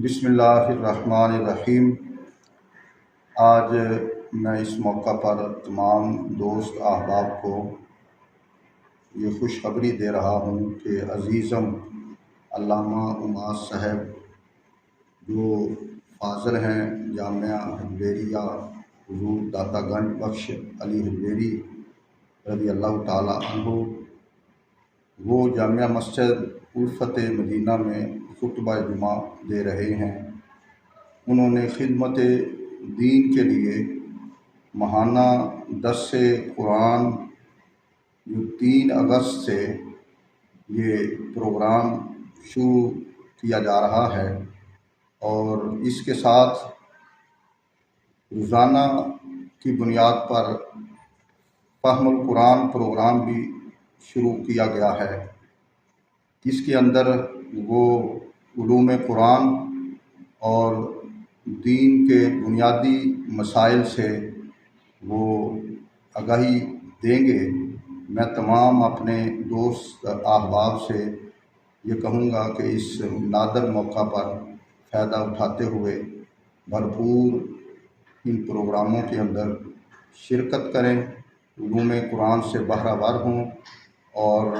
بسم اللہ الرحمن الرحیم۔ آج میں اس موقع پر تمام دوست احباب کو یہ خوشخبری دے رہا ہوں کہ عزیزم علامہ عماد صاحب جو فاضل ہیں جامعہ حجویریہ حضور داتا گنج بخش علی حجویری رضی اللہ تعالی عنہ، وہ جامعہ مسجد الفت مدینہ میں خطبہ جمعہ دے رہے ہیں۔ انہوں نے خدمت دین کے لیے ماہانہ درس قرآن جو 3 اگست سے یہ پروگرام شروع کیا جا رہا ہے، اور اس کے ساتھ روزانہ کی بنیاد پر فہم القرآن پروگرام بھی شروع کیا گیا ہے، جس کے اندر وہ علوم قرآن اور دین کے بنیادی مسائل سے وہ آگاہی دیں گے۔ میں تمام اپنے دوست احباب سے یہ کہوں گا کہ اس نادر موقع پر فائدہ اٹھاتے ہوئے بھرپور ان پروگراموں کے اندر شرکت کریں، علوم قرآن سے بہرہ ور ہوں اور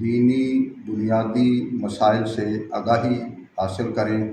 دینی بنیادی مسائل سے آگاہی حاصل کریں۔